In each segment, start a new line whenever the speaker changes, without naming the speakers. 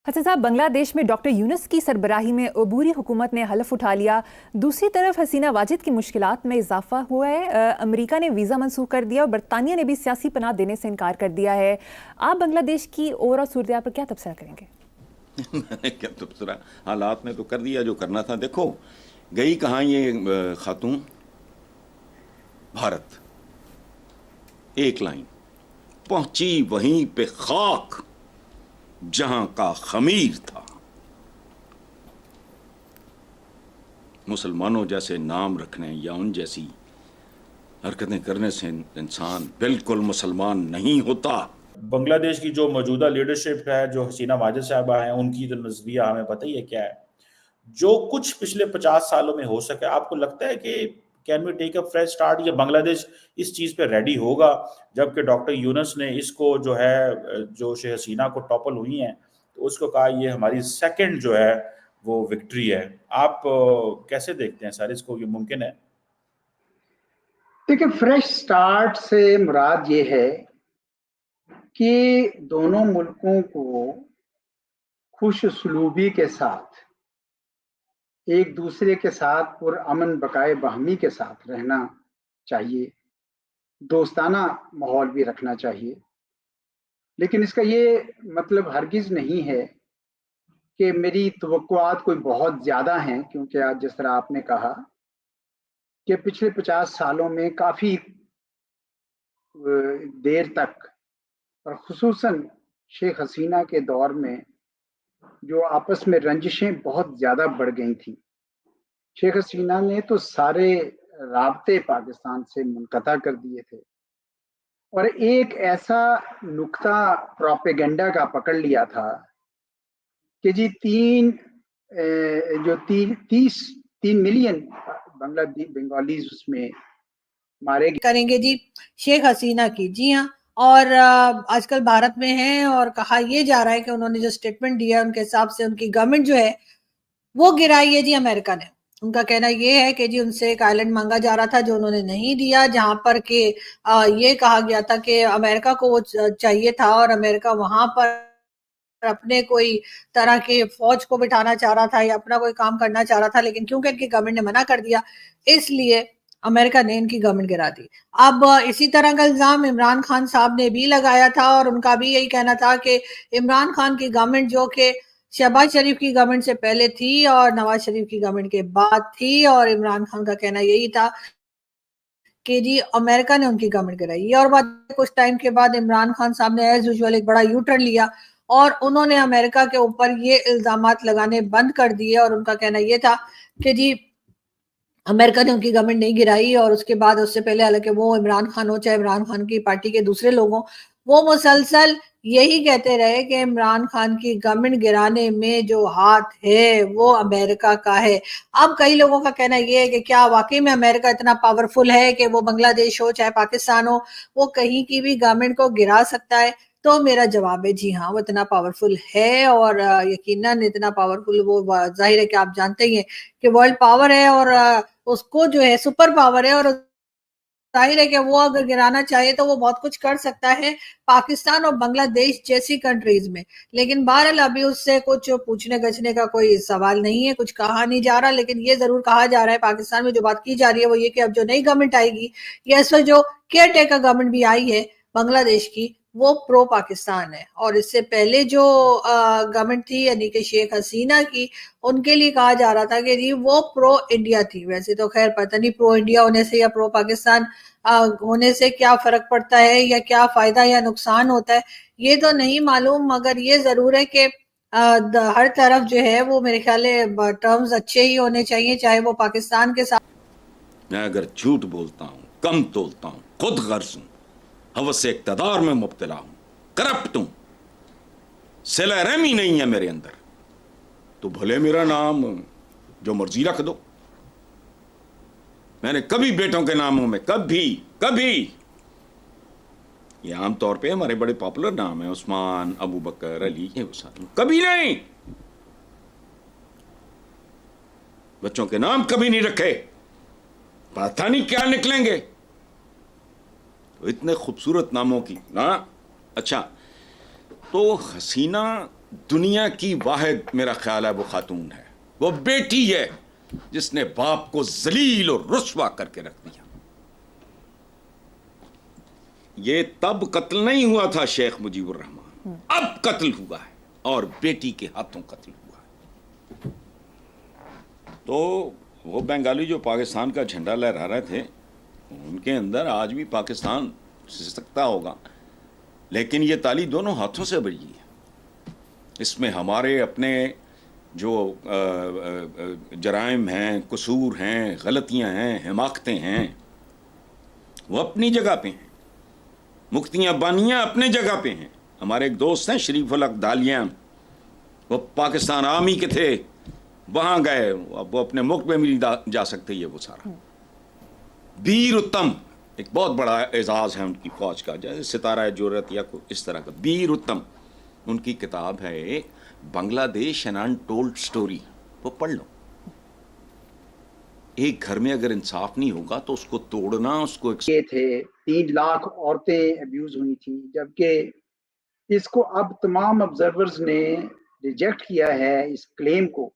حسن صاحب، بنگلہ دیش میں ڈاکٹر یونس کی سربراہی میں عبوری حکومت نے حلف اٹھا لیا. دوسری طرف حسینہ واجد کی مشکلات میں اضافہ ہوا ہے. امریکہ نے ویزا منسوخ کر دیا اور برطانیہ نے بھی سیاسی پناہ دینے سے انکار کر دیا ہے. آپ بنگلہ دیش کی اوور آل صورتحال پر کیا تبصرہ کریں گے؟
میں نے کیا تبصرہ، حالات میں تو کر دیا جو کرنا تھا. دیکھو گئی کہاں یہ خاتون؟ بھارت. ایک لائن پہنچی وہیں پہ خاک جہاں کا خمیر تھا. مسلمانوں جیسے نام رکھنے یا ان جیسی حرکتیں کرنے سے انسان بالکل مسلمان نہیں ہوتا.
بنگلہ دیش کی جو موجودہ لیڈرشپ ہے، جو حسینہ واجد صاحبہ ہیں، ان کی جو نظریہ ہمیں پتہ ہی ہے کیا ہے. جو کچھ پچھلے 50 سالوں میں ہو سکے، آپ کو لگتا ہے کہ can we take a fresh start, یا بنگلہ دیش اس چیز پہ ریڈی ہوگا؟ جبکہ ڈاکٹر یونس نے اس کو جو ہے، جو شیخ حسینہ کو ٹاپل ہوئی ہیں، تو اس کو کہا یہ ہماری سیکنڈ جو ہے وہ وکٹری ہے. آپ کیسے دیکھتے ہیں سر اس کو، یہ ممکن ہے؟
دیکھیں، فریش سٹارٹ سے مراد یہ ہے کہ دونوں ملکوں کو خوش اسلوبی کے ساتھ، ایک دوسرے کے ساتھ پرامن بقائے باہمی کے ساتھ رہنا چاہیے، دوستانہ ماحول بھی رکھنا چاہیے. لیکن اس کا یہ مطلب ہرگز نہیں ہے کہ میری توقعات کوئی بہت زیادہ ہیں، کیونکہ آج جس طرح آپ نے کہا کہ پچھلے 50 سالوں میں کافی دیر تک، اور خصوصاً شیخ حسینہ کے دور میں، جو آپس میں رنجشیں بہت زیادہ بڑھ گئی تھیں. شیخ حسینہ نے تو سارے رابطے پاکستان سے منقطع کر دیے تھے، اور ایک ایسا نقطہ پروپیگنڈا کا پکڑ لیا تھا کہ جی 3 ملین بنگالیز اس میں مارے گئے.
کریں گے جی شیخ حسینہ کی. جی ہاں، اور آج کل بھارت میں ہیں، اور کہا یہ جا رہا ہے کہ انہوں نے جو سٹیٹمنٹ دیا ان کے حساب سے ان کی گورنمنٹ جو ہے وہ گرائی ہے جی امریکہ نے. ان کا کہنا یہ ہے کہ جی ان سے ایک آئلینڈ مانگا جا رہا تھا جو انہوں نے نہیں دیا، جہاں پر کہ یہ کہا گیا تھا کہ امریکہ کو وہ چاہیے تھا، اور امریکہ وہاں پر اپنے کوئی طرح کے فوج کو بٹھانا چاہ رہا تھا یا اپنا کوئی کام کرنا چاہ رہا تھا، لیکن کیونکہ ان کی گورنمنٹ نے منع کر دیا اس لیے امریکہ نے ان کی گورنمنٹ گرا دی. اب اسی طرح کا الزام عمران خان صاحب نے بھی لگایا تھا، اور ان کا بھی یہی کہنا تھا کہ عمران خان کی گورنمنٹ جو کہ شہباز شریف کی گورنمنٹ سے پہلے تھی اور نواز شریف کی گورنمنٹ کے بعد تھی، اور عمران خان کا کہنا یہی تھا کہ جی امریکہ نے ان کی گورنمنٹ گرائی. اور بعد کچھ ٹائم کے بعد عمران خان صاحب نے ایز یوزول ایک بڑا یو ٹرن لیا اور انہوں نے امریکہ کے اوپر یہ الزامات لگانے بند کر دیے، اور ان کا کہنا یہ تھا کہ جی امریکہ نے ان کی گورنمنٹ نہیں گرائی. اور اس کے بعد اس سے پہلے، حالانکہ وہ عمران خان ہو چاہے عمران خان کی پارٹی کے دوسرے لوگ ہوں، وہ مسلسل یہی کہتے رہے کہ عمران خان کی گورنمنٹ گرانے میں جو ہاتھ ہے وہ امریکہ کا ہے. اب کئی لوگوں کا کہنا یہ ہے کہ کیا واقعی میں امریکہ اتنا پاورفل ہے کہ وہ بنگلہ دیش ہو چاہے پاکستان ہو، وہ کہیں کی بھی گورنمنٹ کو گرا سکتا ہے؟ تو میرا جواب ہے جی ہاں، وہ اتنا پاورفل ہے، اور یقیناً اتنا پاورفل وہ ظاہر ہے کہ آپ جانتے ہی ہیں کہ ورلڈ پاور ہے، اور اس کو جو ہے سپر پاور ہے، اور ظاہر ہے کہ وہ اگر گرانا چاہے تو وہ بہت کچھ کر سکتا ہے پاکستان اور بنگلہ دیش جیسی کنٹریز میں. لیکن بہرحال ابھی اس سے کچھ پوچھنے گچھنے کا کوئی سوال نہیں ہے، کچھ کہا نہیں جا رہا. لیکن یہ ضرور کہا جا رہا ہے، پاکستان میں جو بات کی جا رہی ہے وہ یہ کہ اب جو نئی گورنمنٹ آئے گی، یا اس وقت جو کیئر ٹیکر گورنمنٹ بھی آئی ہے بنگلہ دیش کی، وہ پرو پاکستان ہے. اور اس سے پہلے جو گورنمنٹ تھی یعنی کہ شیخ حسینہ کی، ان کے لیے کہا جا رہا تھا کہ جی وہ پرو انڈیا تھی. ویسے تو خیر پتہ نہیں پرو انڈیا ہونے سے یا پرو پاکستان ہونے سے کیا فرق پڑتا ہے، یا کیا فائدہ یا نقصان ہوتا ہے، یہ تو نہیں معلوم. مگر یہ ضرور ہے کہ ہر طرف جو ہے وہ میرے خیال ہے ٹرمز اچھے ہی ہونے چاہیے، چاہے وہ پاکستان کے ساتھ.
میں اگر جھوٹ بولتا ہوں، کم تولتا ہوں، خود غرض ہوں، ہوس اقتدار میں مبتلا ہوں، کرپٹ ہوں، صلہ رحمی نہیں ہے میرے اندر، تو بھلے میرا نام جو مرضی رکھ دو. میں نے کبھی بیٹوں کے ناموں میں کبھی یہ عام طور پہ ہمارے بڑے پاپولر نام ہیں، عثمان، ابو بکر، علی، یہ وہ ساتھ، کبھی نہیں بچوں کے نام کبھی نہیں رکھے. پتہ نہیں کیا نکلیں گے. تو اتنے خوبصورت ناموں کی نا. اچھا، تو حسینہ دنیا کی واحد میرا خیال ہے وہ خاتون ہے، وہ بیٹی ہے جس نے باپ کو ذلیل اور رسوا کر کے رکھ دیا. یہ تب قتل نہیں ہوا تھا شیخ مجیب الرحمان، اب قتل ہوا ہے اور بیٹی کے ہاتھوں قتل ہوا ہے. تو وہ بنگالی جو پاکستان کا جھنڈا لہرا رہے تھے، ان کے اندر آج بھی پاکستان سکتا ہوگا، لیکن یہ تالی دونوں ہاتھوں سے بجی ہے. اس میں ہمارے اپنے جو جرائم ہیں، قصور ہیں، غلطیاں ہیں، حماقتیں ہیں، وہ اپنی جگہ پہ ہیں. مفتیاں بانیاں اپنے جگہ پہ ہیں. ہمارے ایک دوست ہیں شریف الحق دالیان، وہ پاکستان آرمی کے تھے، وہاں گئے، اب وہ اپنے ملک میں بھی نہیں جا سکتے. یہ وہ سارا بیر اتم ایک بہت بڑا اعزاز ہے ان کی فوج کا، جیسے ستارہ جرت یا اس طرح کا. بیر اتم ان کی کتاب ہے بنگلہ دیش این انٹولڈ سٹوری، وہ پڑھ لو. ایک گھر میں اگر انصاف نہیں ہوگا تو اس کو توڑنا، اس کو
یہ تھے 3 لاکھ عورتیں ابیوز ہوئی تھیں، جبکہ اس کو اب تمام آبزرورز نے ریجیکٹ کیا ہے اس کلیم کو.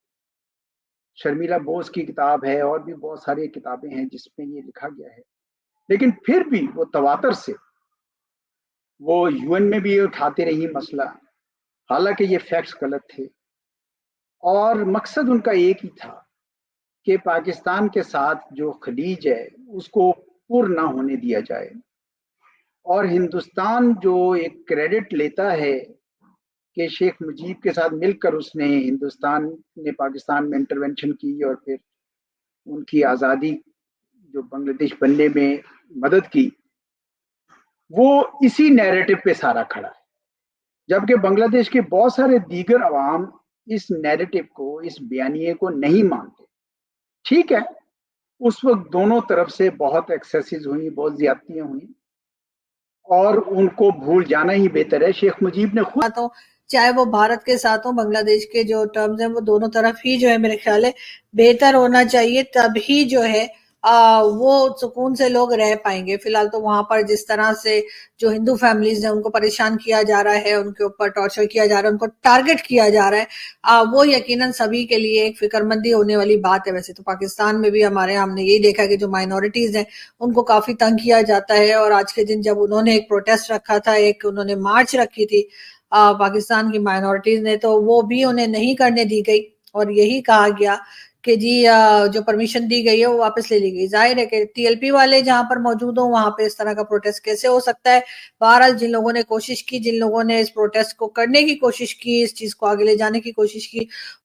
شرمیلا بوس کی کتاب ہے اور بھی بہت ساری کتابیں ہیں جس میں یہ لکھا گیا ہے، لیکن پھر بھی وہ تواتر سے وہ UN میں بھی اٹھاتے رہی مسئلہ، حالانکہ یہ فیکٹس غلط تھے. اور مقصد ان کا ایک ہی تھا کہ پاکستان کے ساتھ جو خلیج ہے اس کو پر نہ ہونے دیا جائے. اور ہندوستان جو ایک کریڈٹ لیتا ہے کہ شیخ مجیب کے ساتھ مل کر اس نے ہندوستان نے پاکستان میں انٹرونشن کی اور پھر ان کی آزادی جو بنگلہ دیش بننے میں مدد کی، وہ اسی نیریٹو پہ سارا کھڑا ہے. جبکہ بنگلہ دیش کے بہت سارے دیگر عوام اس نیریٹو کو، اس بیانیے کو نہیں مانتے. ٹھیک ہے، اس وقت دونوں طرف سے بہت ایکسیسز ہوئی، بہت زیادتیاں ہوئیں، اور ان کو بھول جانا ہی بہتر ہے. شیخ مجیب نے خود
چاہے وہ بھارت کے ساتھ ہو، بنگلہ دیش کے جو ٹرمز ہیں وہ دونوں طرف ہی جو ہے میرے خیال ہے بہتر ہونا چاہیے، تب ہی جو ہے وہ سکون سے لوگ رہ پائیں گے. فی الحال تو وہاں پر جس طرح سے جو ہندو فیملیز ہیں ان کو پریشان کیا جا رہا ہے، ان کے اوپر ٹارچر کیا جا رہا ہے، ان کو ٹارگٹ کیا جا رہا ہے، وہ یقیناً سبھی کے لیے ایک فکر مندی ہونے والی بات ہے. ویسے تو پاکستان میں بھی ہمارے ہم نے یہی دیکھا کہ جو مائنورٹیز ہیں ان کو کافی تنگ کیا جاتا ہے. اور آج کے دن جب انہوں نے ایک پروٹیسٹ رکھا تھا، ایک انہوں نے مارچ رکھی تھی پاکستان کی مائنورٹیز نے، تو وہ بھی انہیں نہیں کرنے دی گئی اور یہی کہا گیا کہ جی جو پرمیشن دی گئی ہے وہ واپس لے لی گئی. ظاہر ہے کہ TLP والے جہاں پر موجود ہوں وہاں پہ اس طرح کا پروٹیسٹ کیسے ہو سکتا ہے. بہرحال جن لوگوں نے کوشش کی، جن لوگوں نے اس پروٹیسٹ کو کرنے کی کوشش کی، اس چیز کو آگے لے جانے کی کوشش کی،